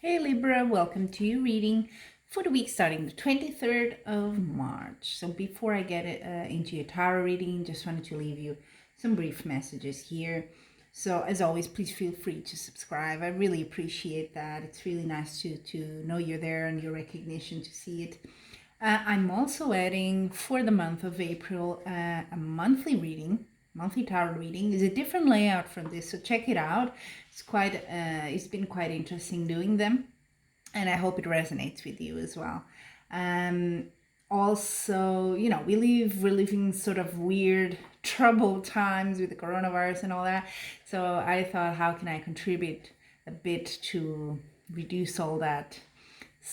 Hey Libra, welcome to your reading for the week starting the 23rd of March. So before I get into your tarot reading, just wanted to leave you some brief messages here. So as always, please feel free to subscribe. I really appreciate that. It's really nice to know you're there and your recognition to see it. I'm also adding for the month of April a monthly tarot reading. Is a different layout from this, so check it out. It's been quite interesting doing them, and I hope it resonates with you as well. Also, we're living sort of weird, troubled times with the coronavirus and all that. So I thought, how can I contribute a bit to reduce all that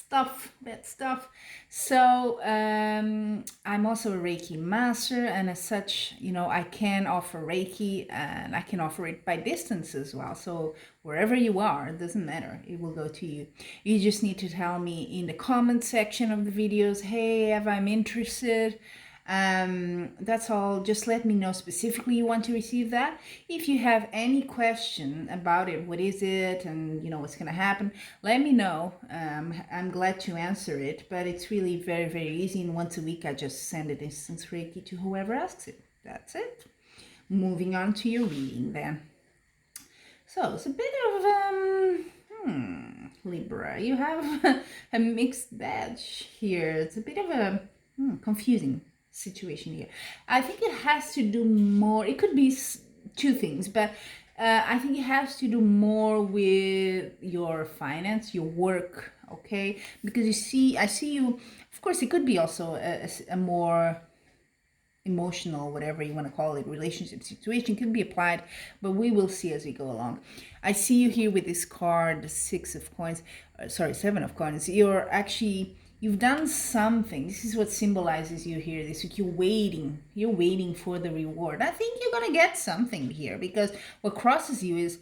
bad stuff. So I'm also a Reiki master, and as such, I can offer Reiki, and I can offer it by distance as well. So wherever you are, it doesn't matter, it will go to you. You just need to tell me in the comment section of the videos, hey, if I'm interested. That's all. Just let me know specifically you want to receive that. If you have any question about it, what is it, and what's going to happen, let me know. I'm glad to answer it, but it's really very, very easy, and once a week I just send a distance Reiki to whoever asks it. That's it. Moving on to your reading then. So it's a bit of Libra, you have a mixed badge here. It's a bit of a confusing situation here. I think it has to do more, it could be two things, but I think it has to do more with your finance, your work, okay? Because I see you, of course, it could be also a more emotional, whatever you want to call it, relationship situation can be applied, but we will see as we go along. I see you here with this card, the Seven of Coins. You've done something. This is what symbolizes you here this week. You're waiting for the reward. I think you're gonna get something here, because what crosses you is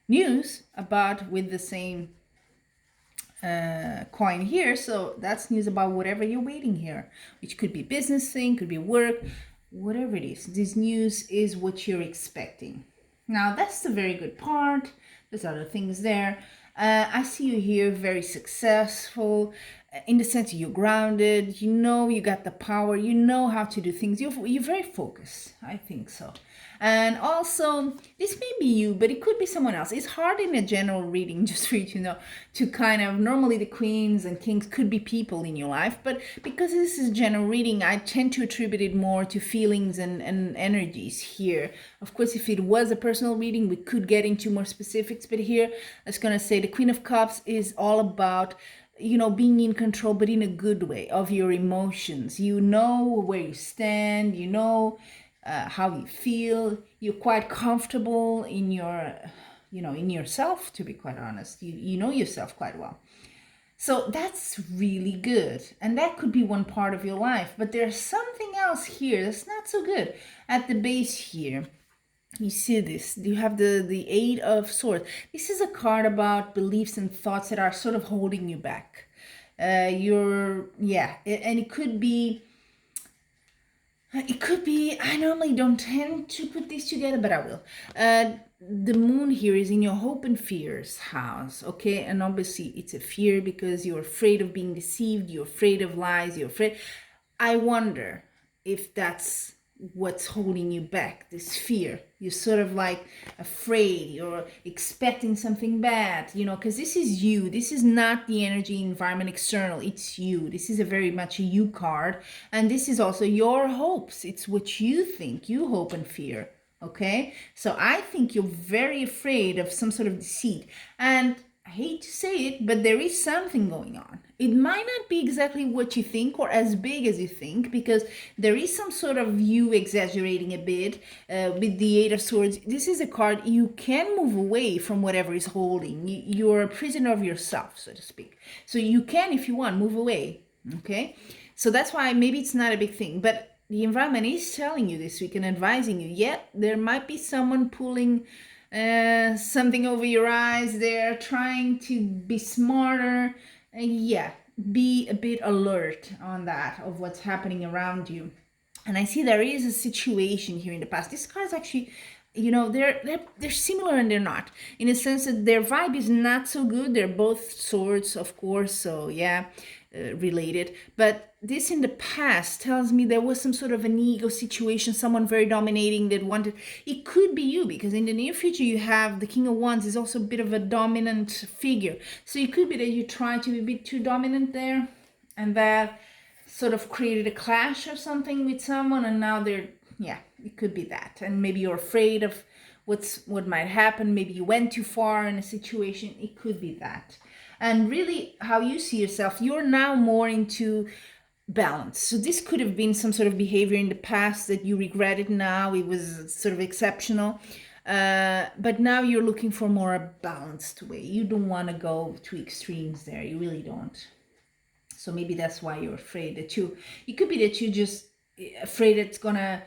news about with the same coin here. So that's news about whatever you're waiting here, which could be business thing, could be work, whatever it is. This news is what you're expecting. Now that's the very good part. There's other things there. I see you here very successful, in the sense you're grounded, you got the power, you know how to do things, you're very focused. I think so. And also, this may be you, but it could be someone else. It's hard in a general reading, just for you to know, to kind of, normally the queens and kings could be people in your life, but because this is general reading, I tend to attribute it more to feelings and energies here. Of course, if it was a personal reading, we could get into more specifics, but here, I was going to say the Queen of Cups is all about being in control, but in a good way, of your emotions. You know where you stand, how you feel. You're quite comfortable in in yourself, to be quite honest. You know yourself quite well. So that's really good. And that could be one part of your life, but there's something else here that's not so good at the base here. You see this, you have the Eight of Swords. This is a card about beliefs and thoughts that are sort of holding you back. And it could be, I normally don't tend to put this together, but I will. The moon here is in your hope and fears house, okay? And obviously it's a fear because you're afraid of being deceived, you're afraid of lies, I wonder if that's what's holding you back, this fear. You're sort of like afraid, you're expecting something bad, because this is you. This is not the energy environment external, it's you. This is a very much a you card, and this is also your hopes. It's what you think, you hope and fear, okay? So I think you're very afraid of some sort of deceit, and I hate to say it, but there is something going on. It might not be exactly what you think or as big as you think, because there is some sort of you exaggerating a bit with the Eight of Swords. This is a card you can move away from whatever is holding. You're a prisoner of yourself, so to speak. So you can, if you want, move away, okay? So that's why maybe it's not a big thing, but the environment is telling you this week and advising you, there might be someone pulling something over your eyes. They're trying to be smarter. Be a bit alert on that, of what's happening around you. And I see there is a situation here in the past. This card is actually they're similar and they're not, in a sense that their vibe is not so good. They're both swords, of course, so yeah, related. But this in the past tells me there was some sort of an ego situation, someone very dominating that wanted. It could be you, because in the near future you have the King of Wands is also a bit of a dominant figure, so it could be that you try to be a bit too dominant there, and that sort of created a clash or something with someone, and now they're, yeah, it could be that. And maybe you're afraid of what might happen. Maybe you went too far in a situation. It could be that. And really, how you see yourself, you're now more into balance. So this could have been some sort of behavior in the past that you regretted. Now it was sort of exceptional, but now you're looking for more a balanced way. You don't want to go to extremes there. You really don't. So maybe that's why you're afraid that it could be that you're just afraid it's gonna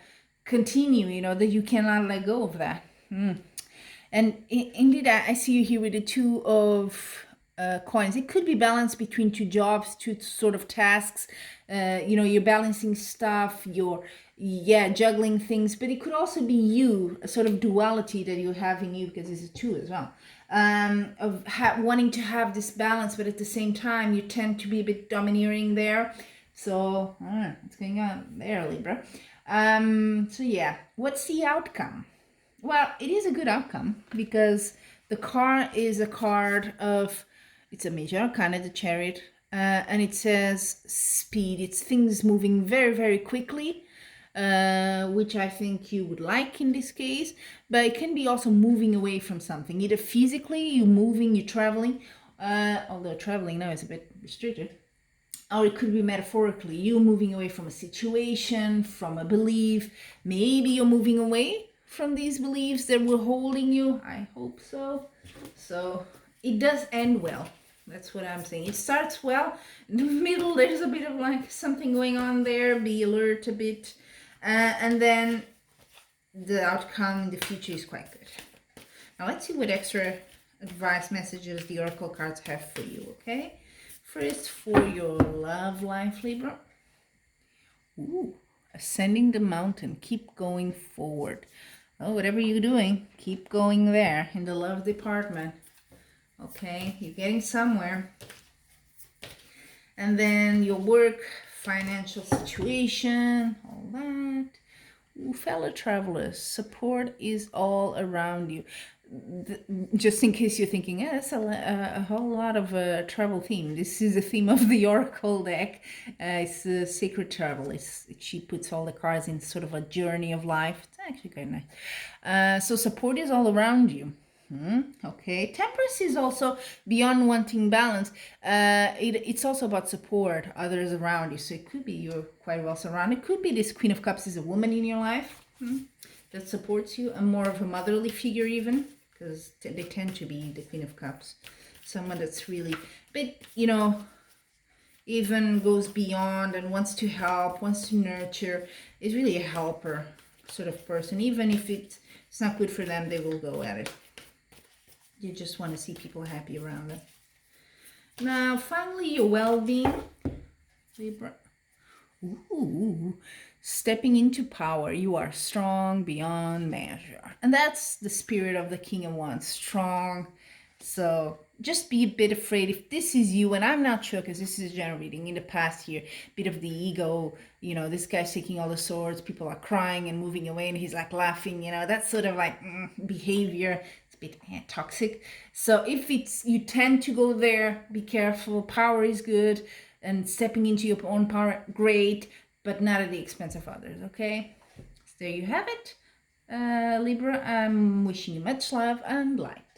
continue, that you cannot let go of that. And indeed, I see you here with the two of coins. It could be balanced between two jobs, two sort of tasks. You're balancing stuff, you're juggling things, but it could also be you, a sort of duality that you have in you, because it's a two as well. Of wanting to have this balance, but at the same time you tend to be a bit domineering there. So I don't know what's going on there, Libra. So yeah, what's the outcome? Well, it is a good outcome, because the card is a card of, it's a major arcana, the Chariot, and it says speed. It's things moving very, very quickly, which I think you would like in this case, but it can be also moving away from something, either physically, you're moving, you're traveling, although traveling now is a bit restricted, or it could be metaphorically, you're moving away from a situation, from a belief. Maybe you're moving away from these beliefs that were holding you. I hope so. So it does end well. That's what I'm saying. It starts well. In the middle, there's a bit of like something going on there. Be alert a bit. And then the outcome in the future is quite good. Now let's see what extra advice messages the Oracle cards have for you, okay? First, for your love life, Libra. Ooh, ascending the mountain. Keep going forward. Oh, whatever you're doing, keep going there in the love department. Okay, you're getting somewhere. And then your work, financial situation, all that. Ooh, fellow travelers, support is all around you. Just in case you're thinking, that's a whole lot of travel theme. This is the theme of the Oracle deck. It's sacred travel. She puts all the cards in sort of a journey of life. It's actually quite nice. So support is all around you. Okay, Temperance is also beyond wanting balance. It's also about support, others around you. So it could be you're quite well surrounded. It could be this Queen of Cups is a woman in your life that supports you, and more of a motherly figure even, because they tend to be the Queen of Cups. Someone that's really, but even goes beyond and wants to help, wants to nurture, is really a helper sort of person. Even if it's not good for them, they will go at it. You just want to see people happy around them. Now, finally, your well-being, Libra. Ooh, stepping into power. You are strong beyond measure. And that's the spirit of the King of Wands, strong. So just be a bit afraid if this is you, and I'm not sure because this is a general reading. In the past here, bit of the ego, this guy's taking all the swords, people are crying and moving away, and he's like laughing, that's sort of like behavior. It's a bit toxic. So if you tend to go there, be careful. Power is good, and stepping into your own power, great, but not at the expense of others, okay? So there you have it, Libra. I'm wishing you much love and light.